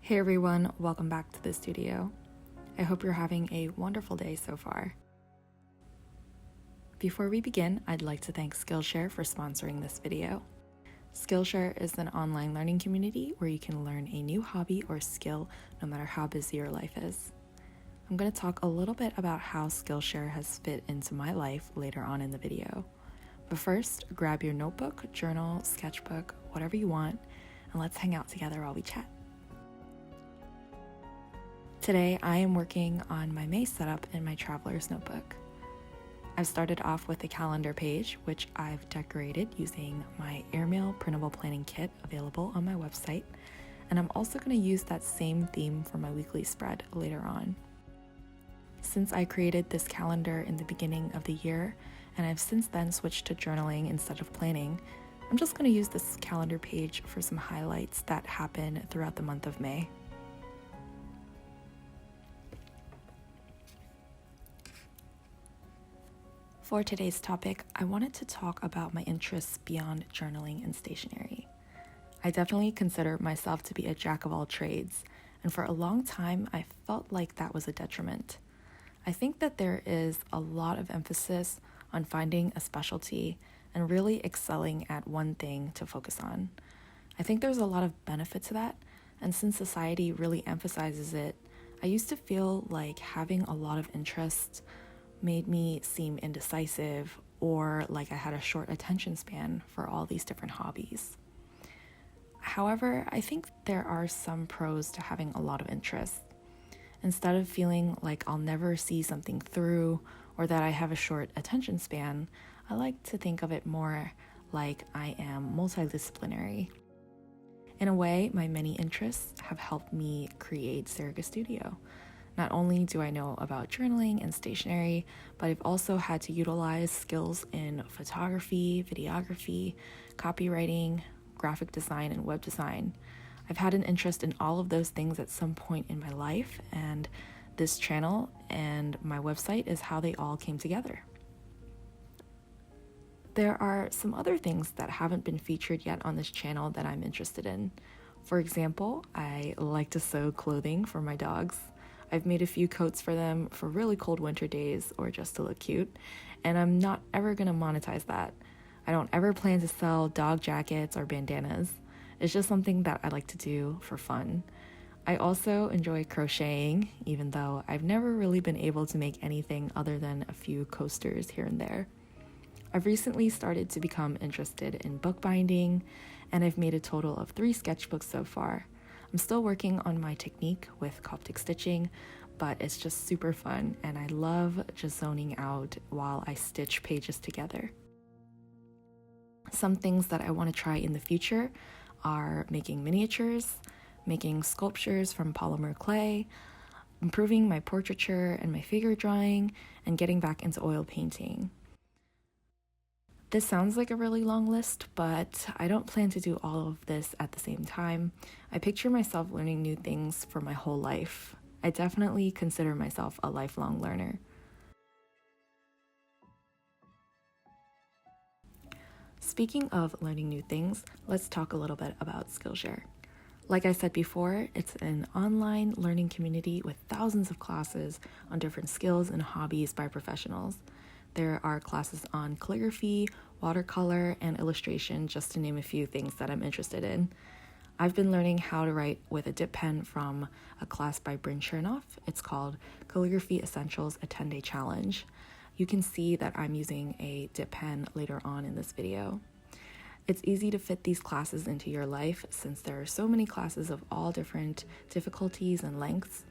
Hey everyone, welcome back to the studio. I hope you're having a wonderful day so far. Before we begin, I'd like to thank Skillshare for sponsoring this video. Skillshare is an online learning community where you can learn a new hobby or skill no matter how busy your life is. I'm going to talk a little bit about how Skillshare has fit into my life later on in the video. But first, grab your notebook, journal, sketchbook, whatever you want, and let's hang out together while we chat. Today, I am working on my May setup in my traveler's notebook. I've started off with a calendar page, which I've decorated using my airmail printable planning kit available on my website, and I'm also going to use that same theme for my weekly spread later on. Since I created this calendar in the beginning of the year, and I've since then switched to journaling instead of planning, I'm just going to use this calendar page for some highlights that happen throughout the month of May. For today's topic, I wanted to talk about my interests beyond journaling and stationery. I definitely consider myself to be a jack of all trades, and for a long time, I felt like that was a detriment. I think that there is a lot of emphasis on finding a specialty and really excelling at one thing to focus on. I think there's a lot of benefit to that, and since society really emphasizes it, I used to feel like having a lot of interests made me seem indecisive or like I had a short attention span for all these different hobbies. However, I think there are some pros to having a lot of interests. Instead of feeling like I'll never see something through or that I have a short attention span, I like to think of it more like I am multi-disciplinary. In a way, my many interests have helped me create Serica Studio. Not only do I know about journaling and stationery, but I've also had to utilize skills in photography, videography, copywriting, graphic design, and web design. I've had an interest in all of those things at some point in my life, and this channel and my website is how they all came together. There are some other things that haven't been featured yet on this channel that I'm interested in. For example, I like to sew clothing for my dogs. I've made a few coats for them for really cold winter days or just to look cute, and I'm not ever going to monetize that. I don't ever plan to sell dog jackets or bandanas. It's just something that I like to do for fun. I also enjoy crocheting, even though I've never really been able to make anything other than a few coasters here and there. I've recently started to become interested in bookbinding, and I've made a total of 3 sketchbooks so far. I'm still working on my technique with Coptic stitching, but it's just super fun, and I love just zoning out while I stitch pages together. Some things that I want to try in the future are making miniatures, making sculptures from polymer clay, improving my portraiture and my figure drawing, and getting back into oil painting. This sounds like a really long list, but I don't plan to do all of this at the same time. I picture myself learning new things for my whole life. I definitely consider myself a lifelong learner. Speaking of learning new things, let's talk a little bit about Skillshare. Like I said before, it's an online learning community with thousands of classes on different skills and hobbies by professionals. There are classes on calligraphy, watercolor, and illustration, just to name a few things that I'm interested in. I've been learning how to write with a dip pen from a class by Bryn Chernoff. It's called Calligraphy Essentials, a 10-Day Challenge. You can see that I'm using a dip pen later on in this video. It's easy to fit these classes into your life since there are so many classes of all different difficulties and lengths.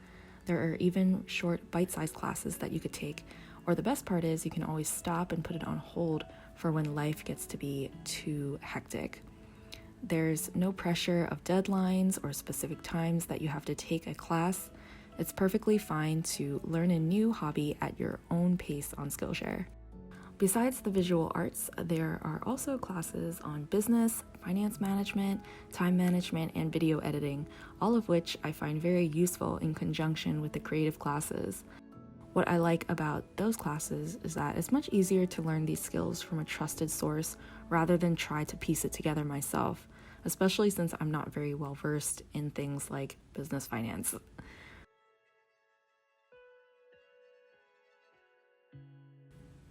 There are even short bite-sized classes that you could take, or the best part is you can always stop and put it on hold for when life gets to be too hectic. There's no pressure of deadlines or specific times that you have to take a class. It's perfectly fine to learn a new hobby at your own pace on Skillshare. Besides the visual arts, there are also classes on business, finance management, time management, and video editing, all of which I find very useful in conjunction with the creative classes. What I like about those classes is that it's much easier to learn these skills from a trusted source rather than try to piece it together myself. especially since I'm not very well versed in things like business finance.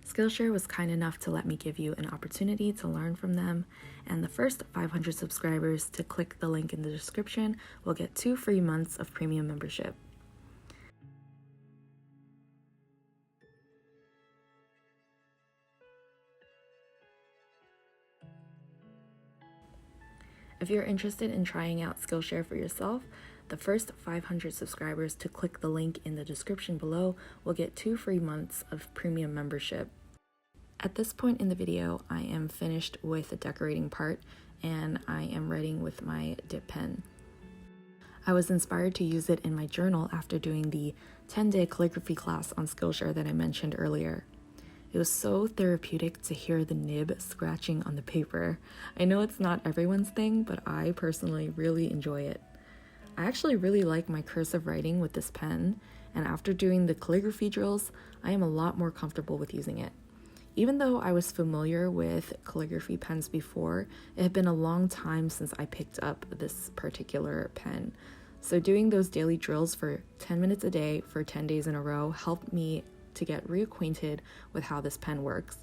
Skillshare was kind enough to let me give you an opportunity to learn from them, and the first 500 subscribers to click the link in the description will get 2 free months of premium membership. If you're interested in trying out Skillshare for yourself, the first 500 subscribers to click the link in the description below will get 2 free months of premium membership. At this point in the video, I am finished with the decorating part and I am writing with my dip pen. I was inspired to use it in my journal after doing the 10-day calligraphy class on Skillshare that I mentioned earlier. It was so therapeutic to hear the nib scratching on the paper. I know it's not everyone's thing, but I personally really enjoy it. I actually really like my cursive writing with this pen, and after doing the calligraphy drills, I am a lot more comfortable with using it. Even though I was familiar with calligraphy pens before, it had been a long time since I picked up this particular pen. So doing those daily drills for 10 minutes a day for 10 days in a row helped me to get reacquainted with how this pen works.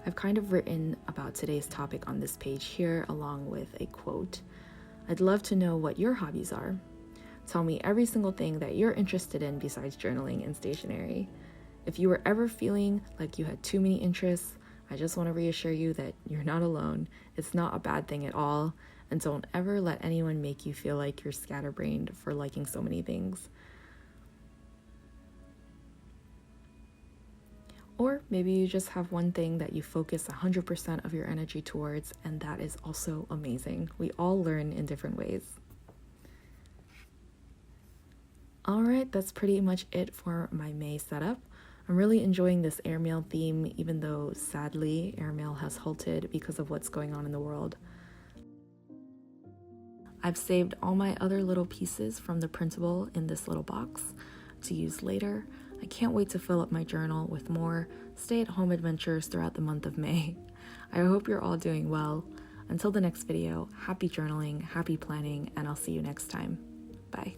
I've kind of written about today's topic on this page here along with a quote. I'd love to know what your hobbies are. Tell me every single thing that you're interested in besides journaling and stationery. If you were ever feeling like you had too many interests, I just want to reassure you that you're not alone. It's not a bad thing at all. And don't ever let anyone make you feel like you're scatterbrained for liking so many things. Or maybe you just have one thing that you focus 100% of your energy towards, and that is also amazing. We all learn in different ways. Alright, that's pretty much it for my May setup. I'm really enjoying this airmail theme, even though sadly airmail has halted because of what's going on in the world. I've saved all my other little pieces from the printable in this little box to use later. I can't wait to fill up my journal with more stay-at-home adventures throughout the month of May. I hope you're all doing well. Until the next video, happy journaling, happy planning, and I'll see you next time. Bye.